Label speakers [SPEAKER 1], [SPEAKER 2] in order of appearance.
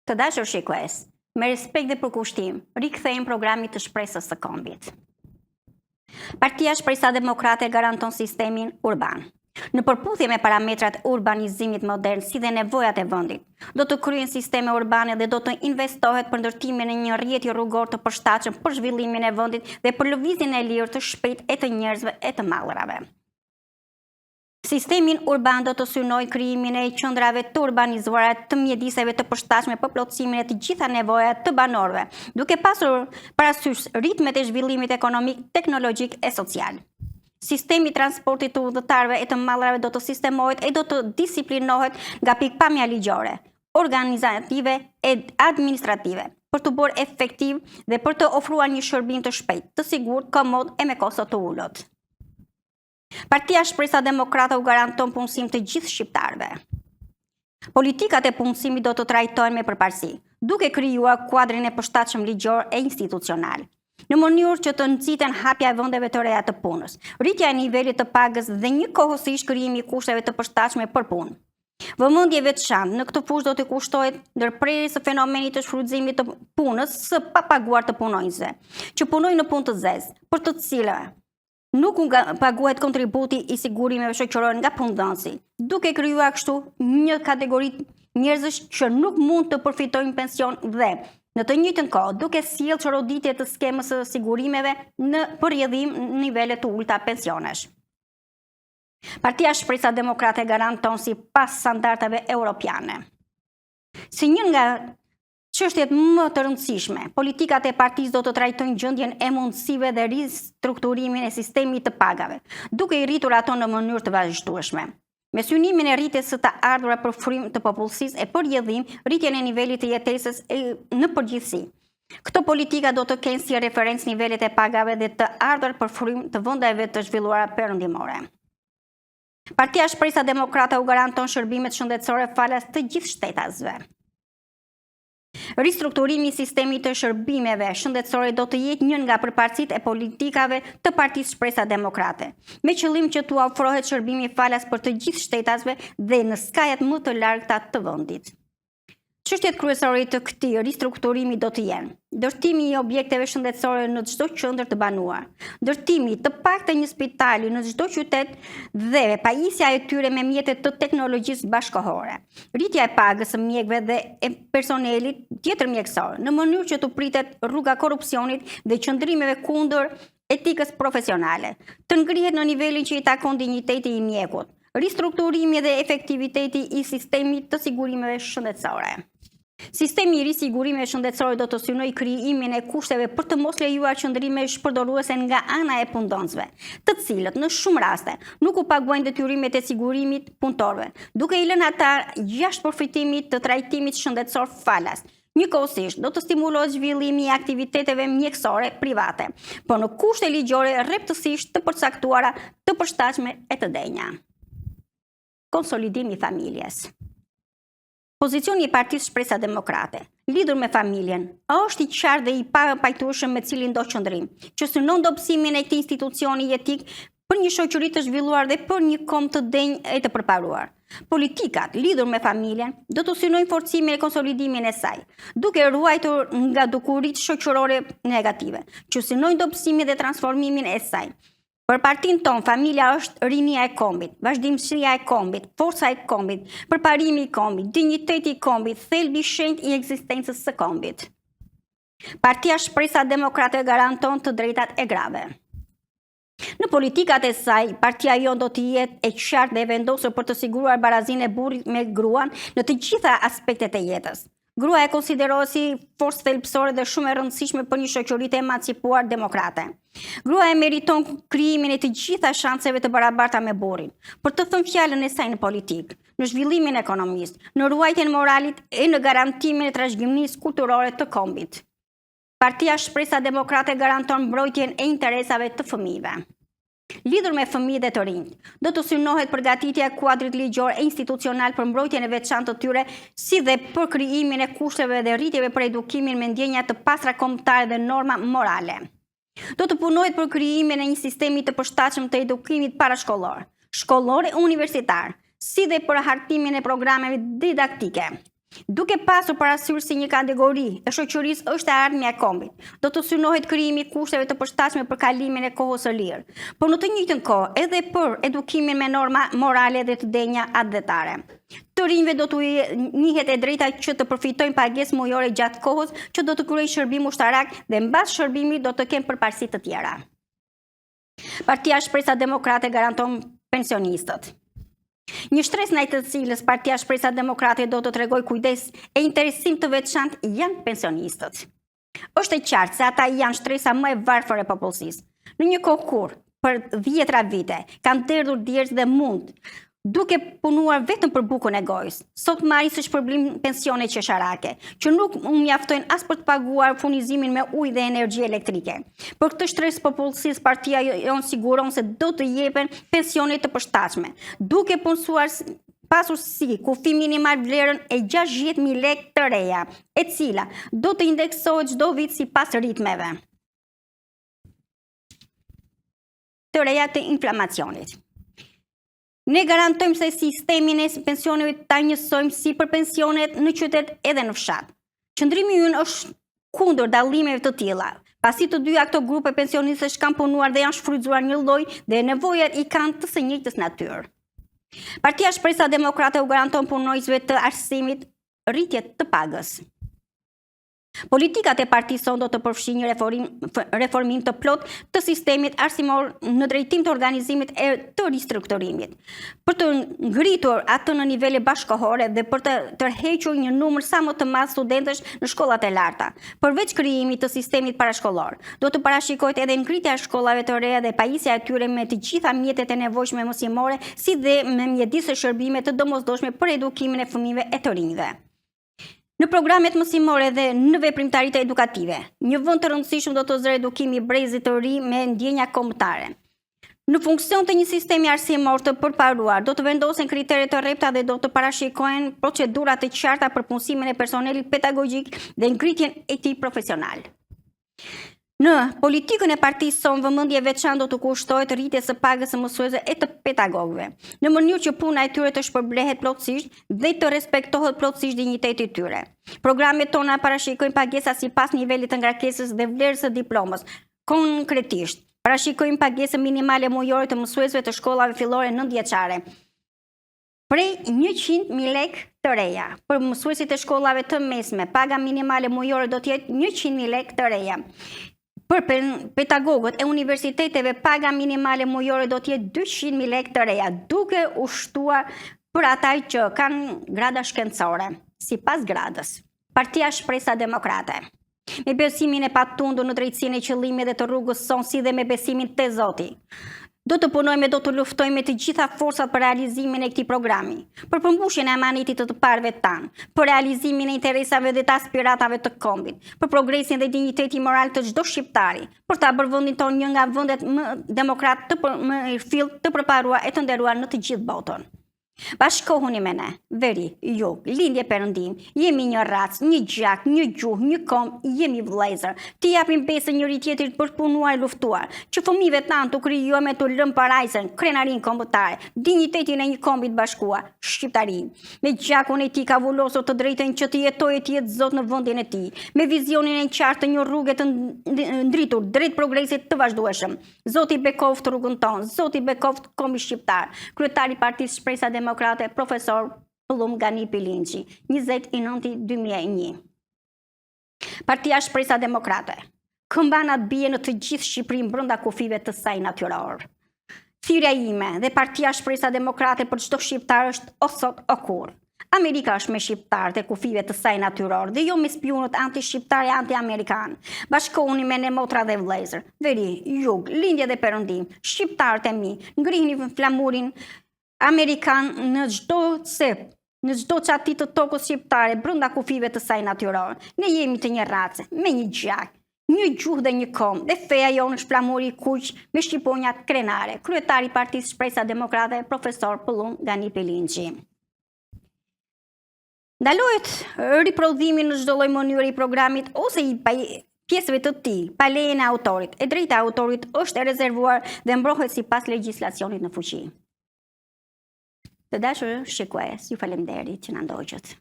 [SPEAKER 1] Të dashur shikues, me respekt dhe përkushtim, rikthejmë programit të shpresës së kombit. Partia Shpresa Demokrate garanton sistemin urban. Në përputhje me parametrat urbanizimit modern si dhe nevojat e vendit, do të kryen sisteme urbane dhe do të investohet për ndërtimin e një rrjeti rrugor të përshtatshëm për zhvillimin e vendit dhe për lëvizjen e lirë të shpejtë e të njerëzve e të mallrave. Sistemin urban do të synoj krijimin e qendrave të urbanizuara të mjediseve të përshtatshme për plotësimin e të gjitha nevojat të banorëve, duke pasur parasysh ritmet e zhvillimit ekonomik, teknologjik e social. Sistemi i transportit të udhëtarëve e të mallrave do të sistemohet e do të disiplinohet nga pikpamja ligjore, organizative e administrative, për të bërë efektiv dhe për të ofruar një shërbim të shpejtë, të sigurt, komod e me kosto të ulët. Partia Shpresa Demokrate u garanton punësim të gjithë shqiptarëve. Politikat e punësimit do të trajtohen me përparësi, duke krijuar kuadrin e përshtatshëm ligjor e institucional, në mënyrë që të nxiten hapja e vendeve të reja të punës, rritja e nivelit të pagës dhe njëkohësisht krijimi i kushteve të përshtatshme për punë. Vëmendje veçantë në këtë fushë do të kushtohet ndërprerjes së fenomenit të shfrytëzimit të punës së papaguar të punonjësve, që punojnë në punë të zezë, për të cilëve nuk paguhet kontributi i sigurimeve shoqërore nga punëdhënësi, duke krijuar kështu një kategori njerëzish që nuk mund të përfitojnë pension dhe në të njëjtën kohë duke sjellë çoroditje të skemës së sigurimeve në përrjedhim nivele të ulta pensionesh. Partia Shpresa Demokrate garanton sipas standardeve europiane. Si një nga çështjet më të rëndësishme, politikat e partisë do të trajtojnë gjendjen e mundësive dhe ristrukturimin e sistemit të pagave, duke i rritur ato në mënyrë të vazhdueshme. Me synimin e rritjes së të ardhurat për frym të popullsisë e përjedhim rritjen e nivelit të jetesës në përgjithësi. Këto politika do të kenë si referencë nivelet e pagave dhe të ardhurat për frym të vendeve të zhvilluara perëndimore. Partia Shpresa Demokrate u garanton shërbimet shëndetësore falas të gjithë shtetasve. Ristrukturimi i sistemit të shërbimeve shëndetësore do të jetë një nga përparësitë e politikave të Partisë Shpresa Demokrate, me qëllim që t'u ofrohet shërbimi falas për të gjithë shtetasve dhe në skajat më të largëta të vendit. Çështjet kryesore të këtij ristrukturimi do të jenë: ndërtimi i objekteve shëndetësore në çdo qendër të banuar, ndërtimi të paktën një spitali në çdo qytet dhe pajisja e tyre me mjete të teknologjisë bashkëkohore, rritja e pagës së mjekëve dhe e personelit tjetër mjekësor, në mënyrë që të pritet rruga korrupsionit dhe qëndrimeve kundër etikës profesionale, të ngrihet në nivelin që i takon dinjiteti i mjekut, ristrukturimi dhe efektiviteti i sistemit të sigurimeve shëndetësore. Sistemi i risigurimeve shëndetësore do të synojë krijimin e kushteve për të mos lejuar qëndrime shpërdoruese nga ana e punëdhënësve, të cilët në shumë raste nuk u paguajnë detyrimet e sigurimit punëtorëve, duke i lënë ata jashtë përfitimit të trajtimit shëndetësor falas. Njëkohësisht do të stimulohet zhvillimi i aktiviteteve mjekësore private, por në kushte ligjore rreptësisht të përcaktuara, të përshtatshme e të denja. Konsolidimi i familjes. Pozicioni i Partisë Shpresa Demokrate, lidhur me familjen, është i qartë dhe i papajtueshëm me cilin do qëndrim, që synon dobësimin e këtij institucioni jetik për një shoqëri të zhvilluar dhe për një kombë të denjë e të përparuar. Politikat lidhur me familjen do të synojnë forcimin e konsolidimin e saj, duke ruajtur nga dukuritë shoqërore negative, që synojnë dobësimin dhe transformimin e saj. Për partinë tonë, familja është rinia e kombit, vazhdimësia e kombit, forca e kombit, përparimi i kombit, dinjiteti i kombit, thelbi i shenjtë i ekzistencës së kombit. Partia Shpresa Demokrate garanton të drejtat e grave. Në politikat e saj, partia jon do të jetë e qartë dhe e vendosur për të siguruar barazinë e burrit me gruan në të gjitha aspektet e jetës. Gruaja konsiderohet si forcë thelbësore dhe shumë e rëndësishme për një shoqëri të emancipuar demokrate. Gruaja meriton krijimin e të gjitha shanseve të barabarta me burrin, për të thënë fjalën e saj në politikë, në zhvillimin e ekonomisë, në ruajtjen e moralit e në garantimin e trashëgimisë kulturore të kombit. Partia Shpresa Demokrate garanton mbrojtjen e interesave të fëmijëve. Lidhur me fëmijët dhe të rinjt, do të synohet përgatitja e kuadrit ligjor e institucional për mbrojtjen e veçantë të tyre, si dhe për krijimin e kushteve dhe rritjeve për edukimin me ndjenja të pastra kombëtare dhe norma morale. Do të punohet për krijimin e një sistemi të përshtatshëm të edukimit parashkollor, shkollor e universitar, si dhe për hartimin e programeve didaktike. Duke pasur parasysh si një kategori e shoqërisë është e ardhmja e kombit, do të synohet krijimi i kushteve të përshtatshme për kalimin e kohës së lirë, por në të njëjtën kohë edhe për edukimin me norma morale dhe të denja atletare. Të rinjve do t'u njihet e drejta që të përfitojnë pagesë mujore gjatë kohës që do të kryejë shërbim ushtarak dhe mbas shërbimit do të kenë përparësi të tjera. Partia Shpresa Demokrate garanton pensionistët. Një shtresë ndaj të cilës Partia Shpresa Demokrate do të tregoj kujdes e interesim të veçantë janë pensionistët. Është e qartë se ata janë shtresa më e varfër e popullsisë. Në një kohë kur, për 10 vite, kanë derdhur djergj dhe mund, duke punuar vetëm për bukën e gojës. Sot marrin si shpërblim pensione qesharake, që nuk mjaftojnë as për të paguar furnizimin me ujë dhe energji elektrike. Për këtë shtresë popullsisë, partia jonë siguron se do të jepen pensione të përshtatshme, duke punësuar pasur si kufi minimal vlerën e 60.000 lekë të reja, e cila do të indeksohet çdo vit sipas ritmeve të reja të inflamacionit. Ne garantojmë se sistemin e pensioneve ta njësojmë si për pensionet në qytet edhe në fshat. Qëndrimi ynë është kundër dallimeve të tilla, pasi të dyja këto grupe pensionistësh kanë punuar dhe janë shfrytzuar një lloj dhe nevojat i kanë të së njëjtës natyrë. Partia Shpresa Demokrate u garanton punonjësve të arsimit rritje të pagës. Politikat e partisë sonë do të përfshijnë një reformim të plot të sistemit arsimor në drejtim të organizimit e të ristrukturimit, për të ngritur atë në nivele bashkëkohore dhe për të tërhequr një numër sa më të madh studentësh në shkollat e larta. Përveç krijimit të sistemit parashkollor, do të parashikohet edhe ngritja e shkollave të reja dhe pajisja e tyre me të gjitha mjetet e nevojshme mësimore, si dhe me mjedisë shërbime të domosdoshme për edukimin e fëmijëve e të rinjve. Në programet mësimore dhe në veprimtaritë edukative, një vend të rëndësishëm do të zërë edukimi i brezit të ri me ndjenja kombëtare. Në funksion të një sistemi arsimor të përparuar, do të vendosen kritere të rrepta dhe do të parashikohen procedura të qarta për punësimin e personelit pedagogjik dhe ngritjen e tij profesional. Në politikën e partisë sonë, vëmendje veçantë do të kushtohet rritjes së pagës së mësuesve e të pedagogëve, në mënyrë që puna e tyre të shpërblehet plotësisht dhe të respektohet plotësisht dinjiteti i tyre. Programet tona parashikojnë pagesa sipas nivelit të ngarkesës dhe vlerës së diplomës. Konkretisht, parashikojnë pagesën minimale mujore të mësuesve të shkollave fillore nëntëvjeçare, prej 100.000 lekë të reja. Për mësuesit e shkollave të mesme, paga minimale mujore do të jetë 100.000 lekë të reja. Për pedagogët e universiteteve, paga minimale mujore do të jetë 200.000 lekë të reja, duke u shtuar për ata që kanë grada shkencore, sipas gradës. Partia Shpresa Demokrate. Me besimin e patundur në drejtsinë e qëllimit dhe të rrugës sonë, si dhe me besimin te Zoti, do të punojmë e do të luftojmë me të gjitha forcat për realizimin e këtij programi, për përmbushjen e amanitit të parëve tanë, për realizimin e interesave dhe të aspiratave të kombit, për progresin dhe dinjitetin moral të çdo shqiptari, për ta bërë vendin tonë një nga vendet më demokrat më fill të përparuar e të nderuar në të gjithë botën. Bashkohuni me ne, veri, jug, lindje perëndim, jemi një racë, një gjak, një gjuhë, një kom, jemi vëllezër. Të japim besën njëri tjetrit për të punuar e luftuar, që fëmijëvet tanë të krijojmë me të lëmë parajsën, krenarin kombëtare, dinjitetin e një kombit bashkuar, shqiptarin. Me gjakun e tij ka vullosur të drejtën që të jetojë të jetë zot në vendin e tij, me vizionin e qartë të një rruge të ndritur drejt progresit të vazhdueshëm. Zoti bekoft rrugën tonë, Zoti bekoft kombi shqiptar. Kryetari i Partisë Shpresa Demokrate, profesor Pullum Gani Pilinçi, 20/9/2001. Partia Shpresa Demokrate. Këmbanat bie në të gjithë Shqipërinë brenda kufive të saj natyror. Thirrja ime dhe Partia Shpresa Demokrate për çdo shqiptar është o sot o kurrë. Amerika është me shqiptarët e kufive të saj natyror dhe jo me spionët anti-shqiptar e anti-amerikan. Bashkohuni me ne motra dhe vëllezër, veri, jug, lindje dhe perëndim, shqiptarët e mi, ngrihni flamurin amerikan në çdo cep, në çdo çati të tokës shqiptare brenda kufive të saj natyror. Ne jemi të një race, me një gjak, një gjuhë dhe një kom, dhe feja jonë është flamuri i kuq me shqiponjat krenare. Kryetari i Partisë Shpresa Demokrate, profesor Pullum Gani Pilinçi. Ndalohet riprodhimi në çdo lloj mënyre i programit ose i pjesëve të tij, pa lejen e autorit. E drejta e autorit është e rezervuar dhe mbrohet sipas legjislacionit në fuqi. Të dashur shikues, ju faleminderit që na ndoqët.